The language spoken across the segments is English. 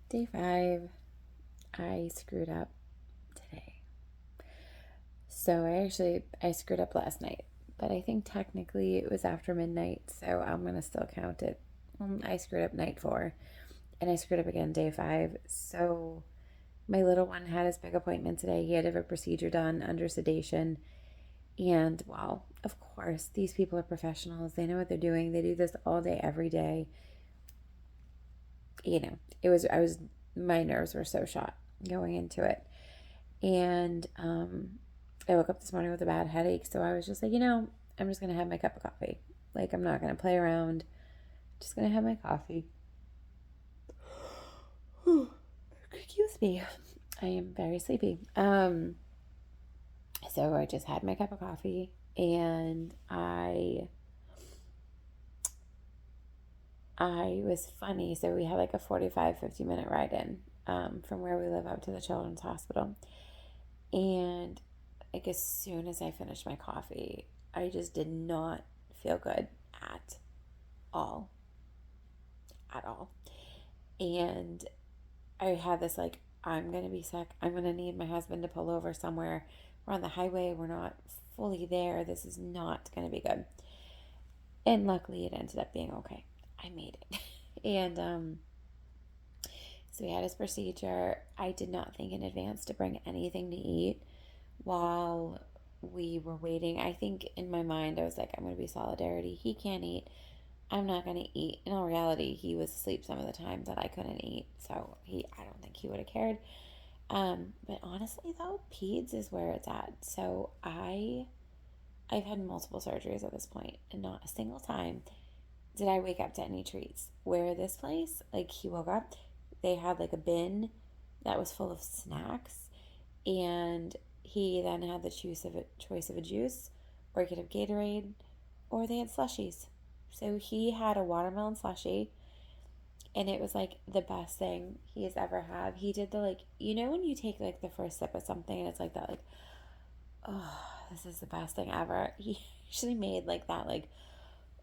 Day 5, I screwed up today. So I screwed up last night, but I think technically it was after midnight, so I'm gonna still count it. I screwed up night 4, and I screwed up again day 5. So my little one had his big appointment today. He had to have a procedure done under sedation, and well, of course, these people are professionals. They know what they're doing. They do this all day, every day. I was, my nerves were so shot going into it. And I woke up this morning with a bad headache. So I was just like, I'm just going to have my cup of coffee. Like, I'm not going to play around. Just going to have my coffee. Excuse me. I am very sleepy. So I just had my cup of coffee and I was funny. So we had like a 45-50 minute ride in from where we live up to the children's hospital. And like as soon as I finished my coffee, I just did not feel good at all. At all. And I had this like, I'm going to be sick. I'm going to need my husband to pull over somewhere. We're on the highway. We're not fully there. This is not going to be good. And luckily, it ended up being okay. I made it. And so we had his procedure. I did not think in advance to bring anything to eat while we were waiting. I think in my mind, I was like, I'm going to be solidarity. He can't eat. I'm not going to eat. In all reality, he was asleep some of the times that I couldn't eat. So I don't think he would have cared. But honestly, though, peds is where it's at. So I've had multiple surgeries at this point, and not a single time did I wake up to any treats. Where this place, like he woke up, they had like a bin that was full of snacks, and he then had the choice of a juice, or he could have Gatorade, or they had slushies. So he had a watermelon slushie, and it was like the best thing he has ever had. He did the like, when you take like the first sip of something and it's like that, like, oh, this is the best thing ever. He actually made like that, like,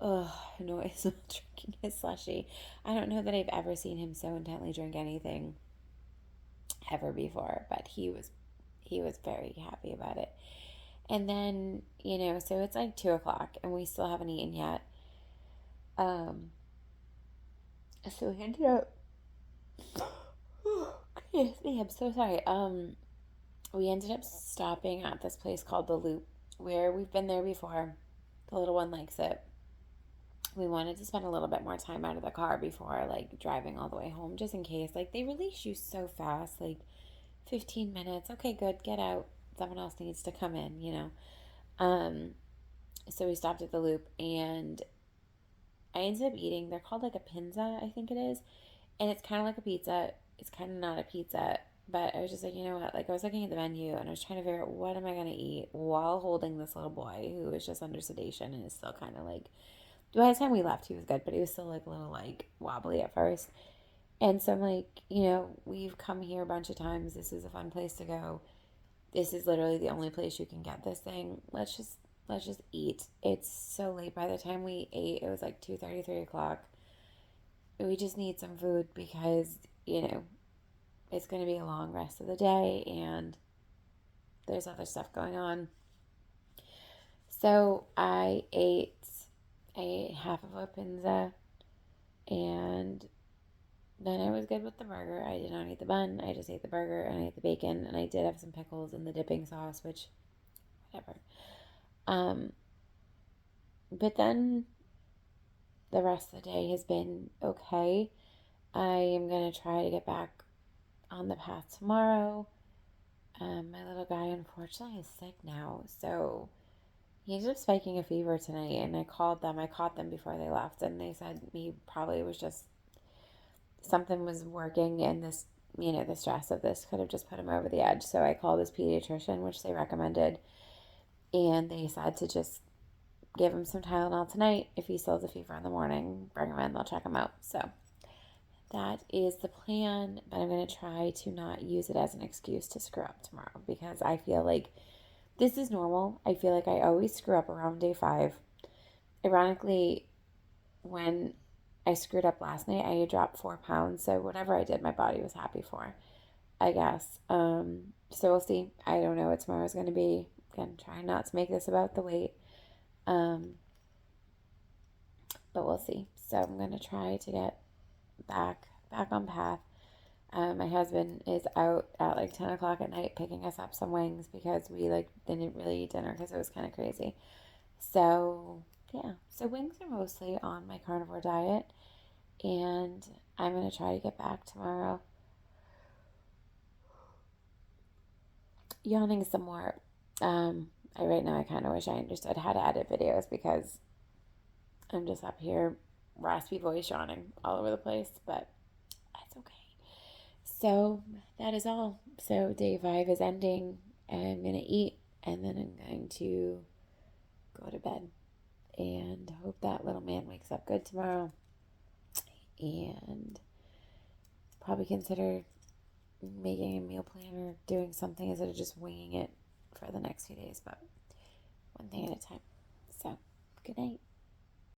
oh, noise of drinking his slushie. I don't know that I've ever seen him so intently drink anything ever before, but he was very happy about it. And then, so it's like 2 o'clock and we still haven't eaten yet. Um, so we ended up, excuse me, I'm so sorry. We ended up stopping at this place called The Loop, where we've been there before. The little one likes it. We wanted to spend a little bit more time out of the car before like driving all the way home, just in case. Like they release you so fast, like 15 minutes. Okay, good, get out. Someone else needs to come in. Um, so we stopped at The Loop, and I ended up eating. They're called like a pinza, I think it is, and it's kind of like a pizza. It's kind of not a pizza, but I was just like, you know what? Like I was looking at the menu and I was trying to figure out what am I gonna eat while holding this little boy who is just under sedation and is still kind of like. By the time we left, he was good, but he was still like a little like wobbly at first. And so I'm like, we've come here a bunch of times. This is a fun place to go. This is literally the only place you can get this thing. Let's just eat. It's so late. By the time we ate, it was like 2:30, 3 o'clock. We just need some food because, it's going to be a long rest of the day and there's other stuff going on. So I ate half of a pizza, and then I was good with the burger. I did not eat the bun. I just ate the burger and I ate the bacon, and I did have some pickles in the dipping sauce, which whatever. Um, but then the rest of the day has been okay. I am gonna try to get back on the path tomorrow. My little guy unfortunately is sick now, so he ended up spiking a fever tonight, and I called them. I caught them before they left, and they said he probably was just something was working, and this, the stress of this could have just put him over the edge. So I called his pediatrician, which they recommended, and they said to just give him some Tylenol tonight. If he still has a fever in the morning, bring him in. They'll check him out. So that is the plan, but I'm going to try to not use it as an excuse to screw up tomorrow because I feel like this is normal. I feel like I always screw up around day 5. Ironically, when I screwed up last night. I dropped 4 pounds. So whatever I did, my body was happy for, I guess. So we'll see. I don't know what tomorrow's going to be. Again, trying not to make this about the weight. Um, but we'll see. So I'm going to try to get back on path. My husband is out at like 10 o'clock at night picking us up some wings because we like didn't really eat dinner because it was kind of crazy. So yeah, so wings are mostly on my carnivore diet, and I'm gonna try to get back tomorrow. Yawning some more. Right now I kind of wish I understood how to edit videos because I'm just up here raspy voice yawning all over the place, but that's okay. So that is all. So day 5 is ending. I'm gonna eat and then I'm going to go to bed and hope that little man wakes up good tomorrow and probably consider making a meal plan or doing something instead of just winging it for the next few days, but one thing at a time. So, good night.